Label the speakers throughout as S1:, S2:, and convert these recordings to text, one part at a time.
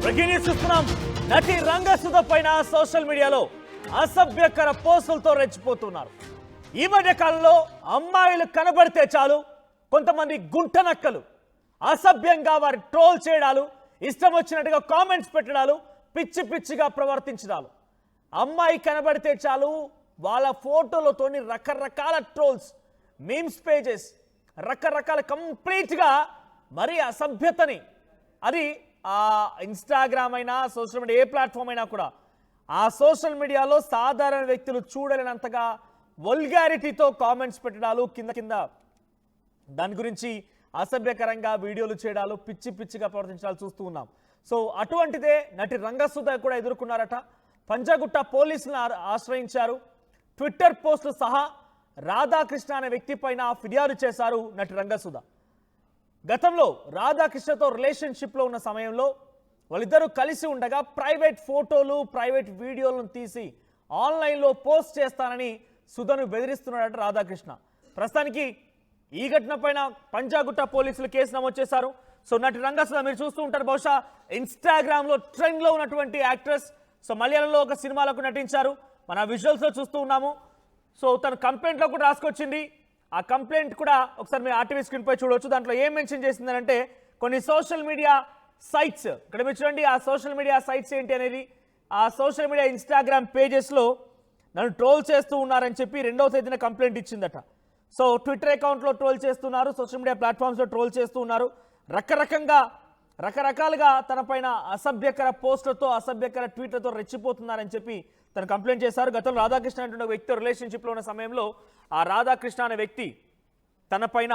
S1: చూస్తున్నాం. నటి రంగసుధ పైన సోషల్ మీడియాలో అసభ్యకర పోస్టులతో రెచ్చిపోతున్నారు. ఈ మధ్య కాలంలో అమ్మాయిలు కనబడితే చాలు కొంతమంది గుంటనక్కలు అసభ్యంగా వారి ట్రోల్ చేయడాలు, ఇష్టం వచ్చినట్టుగా కామెంట్స్ పెట్టడాలు, పిచ్చి పిచ్చిగా ప్రవర్తించడాలు. అమ్మాయి కనబడితే చాలు వాళ్ళ ఫోటోలతోని రకరకాల ట్రోల్స్, మీమ్స్ పేజెస్, రకరకాల కంప్లీట్గా మరి అసభ్యతని, అది ఇన్స్టాగ్రామ్ అయినా సోషల్ మీడియా ఏ ప్లాట్ఫామ్ అయినా కూడా ఆ సోషల్ మీడియాలో సాధారణ వ్యక్తులు చూడలేనంతగా వల్గారిటీతో కామెంట్స్ పెట్టడాలు, కింద దాని గురించి అసభ్యకరంగా వీడియోలు చేయడాలు, పిచ్చి పిచ్చిగా ప్రవర్తించాలు చూస్తూ ఉన్నాం. సో అటువంటిదే నటి రంగసుధ కూడా ఎదుర్కొన్నారట. పంజాగుట్ట పోలీసులను ఆశ్రయించారు. ట్విట్టర్ పోస్టులు సహా రాధాకృష్ణ అనే వ్యక్తి పైన ఫిర్యాదు చేశారు నటి రంగసుధ. గతంలో రాధాకృష్ణతో రిలేషన్షిప్లో ఉన్న సమయంలో వాళ్ళిద్దరూ కలిసి ఉండగా ప్రైవేట్ ఫోటోలు, ప్రైవేట్ వీడియోలను తీసి ఆన్లైన్లో పోస్ట్ చేస్తానని సుధను బెదిరిస్తున్నాడట రాధాకృష్ణ. ప్రస్తుతానికి ఈ ఘటన పైన పంజాగుట్ట పోలీసులు కేసు నమోదు చేశారు. సో నటి రంగసుధ మీరు చూస్తూ ఉంటారు, బహుశా ఇన్స్టాగ్రామ్లో ట్రెండ్లో ఉన్నటువంటి యాక్ట్రెస్. సో మలయాళంలో ఒక సినిమాలకు నటించారు, మన విజువల్స్లో చూస్తూ ఉన్నాము. సో తన కంప్లైంట్లో కూడా రాసుకొచ్చింది. ఆ కంప్లైంట్ కూడా ఒకసారి మీరు ఆర్టీవీ స్క్రీన్ పై చూడవచ్చు. దాంట్లో ఏం మెన్షన్ చేసిందంటే కొన్ని సోషల్ మీడియా సైట్స్, ఇక్కడ మీరు చూడండి ఆ సోషల్ మీడియా సైట్స్ ఏంటి అనేది. ఆ సోషల్ మీడియా ఇన్స్టాగ్రామ్ పేజెస్లో నన్ను ట్రోల్ చేస్తూ ఉన్నారని చెప్పి 2వ తేదీన కంప్లైంట్ ఇచ్చిందట. సో ట్విట్టర్ అకౌంట్లో ట్రోల్ చేస్తున్నారు, సోషల్ మీడియా ప్లాట్ఫామ్స్లో ట్రోల్ చేస్తూ ఉన్నారు, రకరకాలుగా తన పైన అసభ్యకర పోస్టులతో, అసభ్యకర ట్వీట్లతో రెచ్చిపోతున్నారని చెప్పి తను కంప్లైంట్ చేశారు. గతంలో రాధాకృష్ణ అనే వ్యక్తితో రిలేషన్షిప్లో ఉన్న సమయంలో ఆ రాధాకృష్ణ అనే వ్యక్తి తన పైన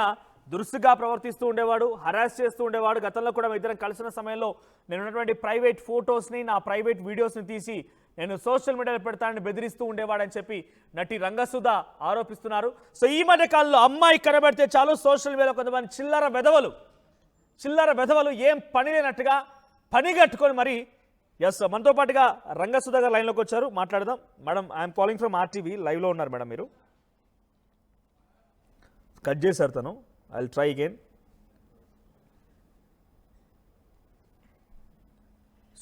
S1: దురుసుగా ప్రవర్తిస్తూ ఉండేవాడు, హరాస్ చేస్తూ ఉండేవాడు. గతంలో కూడా మేము ఇద్దరం కలిసిన సమయంలో నేను ఉన్నటువంటి ప్రైవేట్ ఫొటోస్ని, నా ప్రైవేట్ వీడియోస్ని తీసి నేను సోషల్ మీడియాలో పెడతానని బెదిరిస్తూ ఉండేవాడని చెప్పి నటి రంగసుధ ఆరోపిస్తున్నారు. సో ఈ మధ్య కాలంలో అమ్మాయి కనబడితే చాలు సోషల్ మీడియాలో కొంతమంది చిల్లర వెధవలు ఏం పని లేనట్టుగా పని కట్టుకొని మరి మనతో పాటుగా రంగసుధ గారు లైన్లోకి వచ్చారు, మాట్లాడదాం. Madam, I'm calling from RTV, లైవ్లో ఉన్నారు మేడం. మీరు కట్ చేశారు తను. I will try again.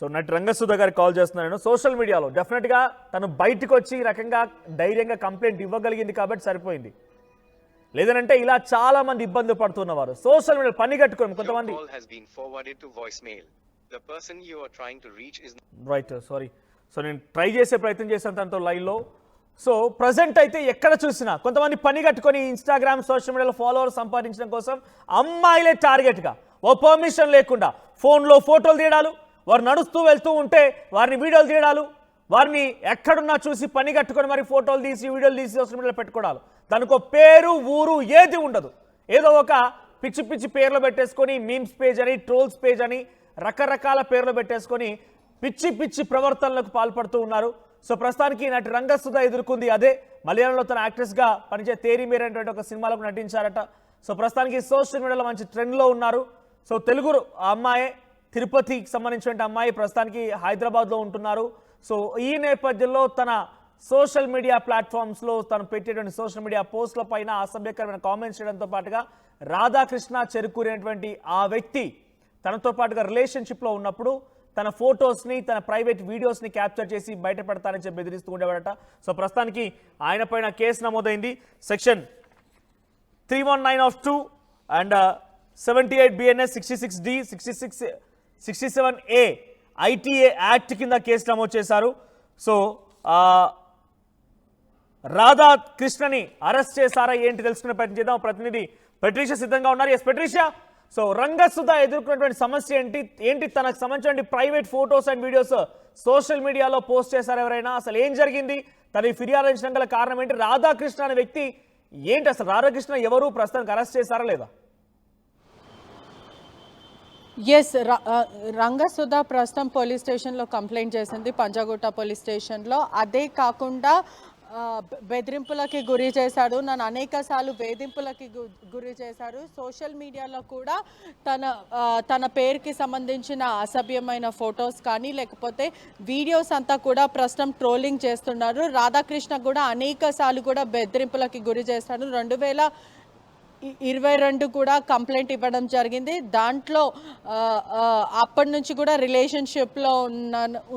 S1: So నటి రంగసుధ గారికి కాల్ చేస్తున్నాను. సోషల్ మీడియాలో డెఫినెట్గా తను బయటకు వచ్చి ఈ రకంగా ధైర్యంగా కంప్లైంట్ ఇవ్వగలిగింది కాబట్టి సరిపోయింది. లేదనంటే ఇలా చాలా మంది ఇబ్బందులు పడుతున్నవారు సోషల్ మీడియా పని కట్టుకొని కొంతమంది. Right, sorry. సో నేను ట్రై చేసే ప్రయత్నం చేశాను తనతో లైవ్లో. సో ప్రజెంట్ అయితే ఎక్కడ చూసినా కొంతమంది పని కట్టుకొని ఇన్స్టాగ్రామ్ సోషల్ మీడియాలో ఫాలోవర్స్ సంపాదించడం కోసం అమ్మాయిలే టార్గెట్గా, ఓ పర్మిషన్ లేకుండా ఫోన్లో ఫోటోలు తీయడాలు, వారు నడుస్తూ వెళ్తూ ఉంటే వారిని వీడియోలు తీయడాలు, వారిని ఎక్కడున్నా చూసి పని కట్టుకొని మరి ఫోటోలు తీసి వీడియోలు తీసి సోషల్ మీడియాలో పెట్టుకోవడాలు. దానికి ఒక పేరు ఊరు ఏది ఉండదు, ఏదో ఒక పిచ్చి పిచ్చి పేర్లు పెట్టేసుకొని మీమ్స్ పేజ్ అని, ట్రోల్స్ పేజ్ అని రకరకాల పేర్లు పెట్టేసుకొని పిచ్చి పిచ్చి ప్రవర్తనలకు పాల్పడుతూ ఉన్నారు. సో ప్రస్తుతానికి నటి రంగసుధ ఎదుర్కొంది అదే. మలయాళంలో తన యాక్ట్రెస్గా పనిచే తేరి మేర అనేటువంటి ఒక సినిమాలకు నటించారట. సో ప్రస్తుతానికి సోషల్ మీడియాలో మంచి ట్రెండ్లో ఉన్నారు. సో తెలుగు అమ్మాయి, తిరుపతికి సంబంధించిన అమ్మాయి ప్రస్తుతానికి హైదరాబాద్లో ఉంటున్నారు. సో ఈ నేపథ్యంలో తన సోషల్ మీడియా ప్లాట్ఫామ్స్లో తను పెట్టేటువంటి సోషల్ మీడియా పోస్టుల పైన అసభ్యకరమైన కామెంట్స్ చేయడంతో పాటుగా రాధాకృష్ణ చెరుకూరినటువంటి ఆ వ్యక్తి తనతో పాటుగా రిలేషన్షిప్లో ఉన్నప్పుడు తన ఫొటోస్ని, తన ప్రైవేట్ వీడియోస్ని క్యాప్చర్ చేసి బయట పెడతానని చెప్పి బెదిరిస్తూ ఉండేవాడట. సో ప్రస్తుతానికి ఆయన పైన కేసు నమోదైంది. Section 319 of 2 and 78 BNS 66D 67A ITA act కింద కేసు నమోదు చేశారు. సో రాధాకృష్ణని అరెస్ట్ చేశారా ఏంటి తెలుసుకునే ప్రయత్నం చేద్దాం. ప్రతినిధి పెట్రిషియా సిద్ధంగా ఉన్నారు. ఎస్ పెట్రిషియా, సో రంగసుధ ఎదుర్కొన్నటువంటి సమస్య ఏంటి తనకు సంబంధించిన private photos and videos social మీడియాలో పోస్ట్ చేశారు ఎవరైనా? అసలు ఏం జరిగింది? తన ఫిర్యాదు గల కారణం ఏంటి? రాధాకృష్ణ అనే వ్యక్తి ఏంటి? అసలు రాధాకృష్ణ ఎవరు? ప్రస్తుతానికి అరెస్ట్ చేశారా లేదా?
S2: ఎస్, రంగసుధ ప్రస్తుతం పోలీస్ స్టేషన్లో కంప్లైంట్ చేసింది, పంజాగుట్ట పోలీస్ స్టేషన్లో. అదే కాకుండా బెదిరింపులకి గురి చేశాడు, నన్ను అనేక సార్లు వేధింపులకి గురి చేశారు. సోషల్ మీడియాలో కూడా తన పేరుకి సంబంధించిన అసభ్యమైన ఫొటోస్ కానీ లేకపోతే వీడియోస్ అంతా కూడా ప్రస్తుతం ట్రోలింగ్ చేస్తున్నారు. రాధాకృష్ణ కూడా అనేక సార్లు కూడా బెదిరింపులకి గురి చేశాడు. 22 కూడా కంప్లైంట్ ఇవ్వడం జరిగింది. దాంట్లో అప్పటి నుంచి కూడా రిలేషన్షిప్లో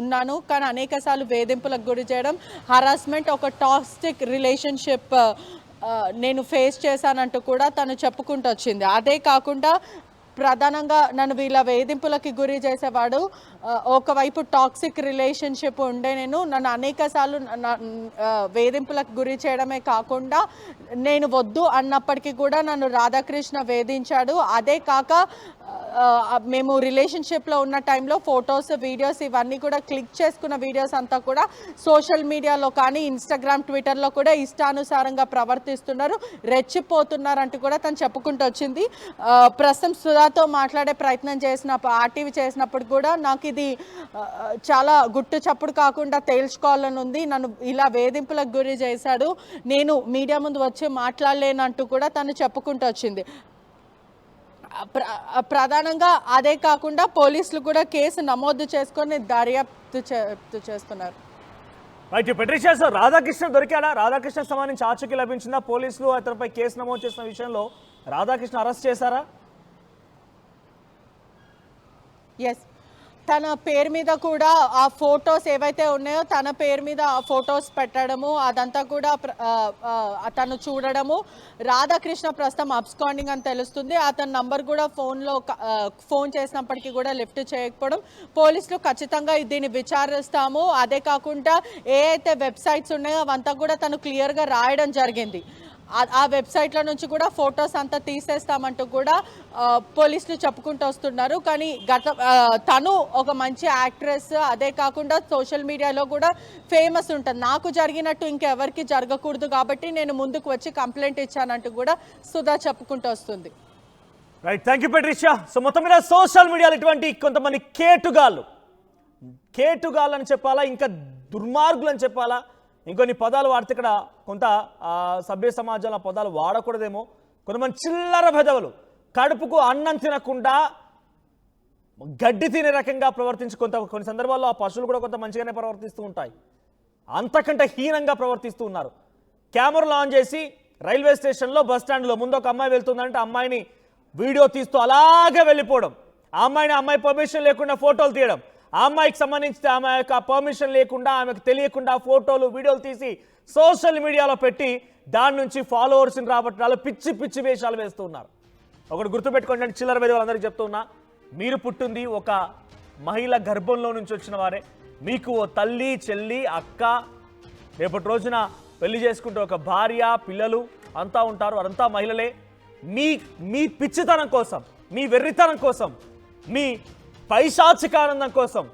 S2: ఉన్నాను, కానీ అనేకసార్లు వేధింపులకు గురి చేయడం, హరాస్మెంట్, ఒక టాక్సిక్ రిలేషన్షిప్ నేను ఫేస్ చేశానంటూ కూడా తను చెప్పుకుంటూ వచ్చింది. అదే కాకుండా ప్రధానంగా నన్ను వీళ్ళ వేధింపులకి గురి చేసేవాడు. ఒకవైపు టాక్సిక్ రిలేషన్షిప్ ఉండే నన్ను అనేకసార్లు వేధింపులకు గురి చేయడమే కాకుండా నేను వద్దు అన్నప్పటికీ కూడా నన్ను రాధాకృష్ణ వేధించాడు. అదే కాక మేము రిలేషన్షిప్లో ఉన్న టైంలో ఫొటోస్, వీడియోస్ ఇవన్నీ కూడా క్లిక్ చేసుకున్న వీడియోస్ అంతా కూడా సోషల్ మీడియాలో కానీ ఇన్స్టాగ్రామ్, ట్విట్టర్లో కూడా ఇష్టానుసారంగా ప్రవర్తిస్తున్నారు, రెచ్చిపోతున్నారంటూ కూడా తను చెప్పుకుంటూ వచ్చింది. ప్రస్తుతం సుధాతో మాట్లాడే ప్రయత్నం ఆర్టీవీ చేసినప్పుడు కూడా నాకు ఇది చాలా గుట్టు చప్పుడు కాకుండా తేల్చుకోవాలని ఉంది, నన్ను ఇలా వేధింపులకు గురి చేశాడు, నేను మీడియా ముందు వచ్చి మాట్లాడలేనంటూ కూడా తను చెప్పుకుంటూ వచ్చింది. ప్రధానంగా అదే కాకుండా పోలీసులు కూడా కేసు నమోదు చేసుకొని దర్యాప్తు చేస్తున్నారు.
S1: రైట్ పెట్రిషియా సార్, రాధాకృష్ణ దొరికాడా? రాధాకృష్ణకు సంబంధించి ఆచూకీ లభించిందా? పోలీసులు అతనిపై కేసు నమోదు చేసిన విషయంలో రాధాకృష్ణ అరెస్ట్ చేశారా?
S2: ఎస్, తన పేరు మీద కూడా ఆ ఫొటోస్ ఏవైతే ఉన్నాయో తన పేరు మీద ఆ ఫొటోస్ పెట్టడము, అదంతా కూడా తను చూడడము. రాధాకృష్ణ ప్రస్తుతం అబ్స్కాండింగ్ అని తెలుస్తుంది. అతని నంబర్ కూడా ఫోన్ చేసినప్పటికీ కూడా లిఫ్ట్ చేయకపోవడం. పోలీసులు ఖచ్చితంగా దీన్ని విచారిస్తాము. అదే కాకుండా ఏ అయితే వెబ్సైట్స్ ఉన్నాయో అవంతా కూడా తను క్లియర్గా రాయడం జరిగింది. ఆ వెబ్సైట్ల నుంచి కూడా ఫొటోస్ అంతా తీసేస్తామంటూ కూడా పోలీసులు చెప్పుకుంటూ వస్తున్నారు. కానీ తను ఒక మంచి యాక్ట్రెస్, అదే కాకుండా సోషల్ మీడియాలో కూడా ఫేమస్ ఉంటుంది. నాకు జరిగినట్టు ఇంకెవరికి జరగకూడదు కాబట్టి నేను ముందుకు వచ్చి కంప్లైంట్ ఇచ్చానంటూ కూడా సుధా చెప్పుకుంటూ వస్తుంది.
S1: Right, thank you Patricia. So మొత్తం మీద సోషల్ మీడియాలో ఇటువంటి కొంతమంది కేటుగాళ్ళు అని చెప్పాలా, ఇంకా దుర్మార్గులు అని చెప్పాలా, ఇంకొన్ని పదాలు వాడితే ఇక్కడ కొంత సభ్య సమాజంలో పదాలు వాడకూడదేమో. కొంతమంది చిల్లర పెదవులు, కడుపుకు అన్నం తినకుండా గడ్డి తినే రకంగా ప్రవర్తించి కొన్ని సందర్భాల్లో ఆ పశువులు కూడా కొంత మంచిగానే ప్రవర్తిస్తూ ఉంటాయి, అంతకంటే హీనంగా ప్రవర్తిస్తూ ఉన్నారు. కెమెరాలు ఆన్ చేసి రైల్వే స్టేషన్లో, బస్ స్టాండ్లో ముందు ఒక అమ్మాయి వెళ్తుందంటే అమ్మాయిని వీడియో తీస్తూ అలాగే వెళ్ళిపోవడం, ఆ అమ్మాయి పర్మిషన్ లేకుండా ఫోటోలు తీయడం, ఆ అమ్మాయికి సంబంధించి ఆమె యొక్క పర్మిషన్ లేకుండా, ఆమెకు తెలియకుండా ఫోటోలు, వీడియోలు తీసి సోషల్ మీడియాలో పెట్టి దాని నుంచి ఫాలోవర్స్ని రాబట్టాలు పిచ్చి వేషాలు వేస్తూ ఉన్నారు. ఒకటి గుర్తుపెట్టుకోండి, చిల్లర మీద వాళ్ళందరికీ చెప్తున్నా, మీరు పుట్టింది ఒక మహిళ గర్భంలో నుంచి వచ్చిన వారే. మీకు ఓ తల్లి, చెల్లి, అక్క, రేపటి రోజున పెళ్లి చేసుకుంటే ఒక భార్య, పిల్లలు అంతా ఉంటారు, అదంతా మహిళలే. మీ పిచ్చితనం కోసం, మీ వెర్రితనం కోసం, మీ పైశాచికానందం కోసం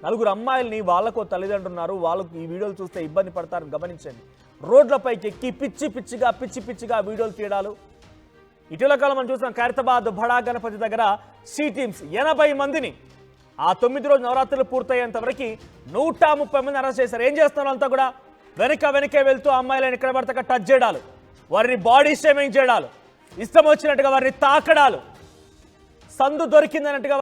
S1: నలుగురు అమ్మాయిల్ని, వాళ్ళకు తల్లిదండ్రులు ఉన్నారు, వాళ్ళకు ఈ వీడియోలు చూస్తే ఇబ్బంది పడతారని గమనించండి. రోడ్లపైకి ఎక్కి పిచ్చిగా వీడియోలు తీయడాలు. ఇటీవల కాలం మనం చూస్తున్నాం, ఖైరతాబాద్ బడా గణపతి దగ్గర సి టీమ్స్ 80 మందిని ఆ 9 రోజు నవరాత్రులు పూర్తయ్యేంత వరకు 130 మంది అరెస్ట్ చేశారు. ఏం చేస్తున్నారు? అంతా కూడా వెనకే వెళ్తూ అమ్మాయిలను ఎక్కడ పడితే అక్కడ టచ్ చేయడాలు, వారిని బాడీ షేమింగ్ చేయడాలు, ఇష్టం వచ్చినట్టుగా వారిని తాకడాలు, సందు దొరికిందన్నట్టుగా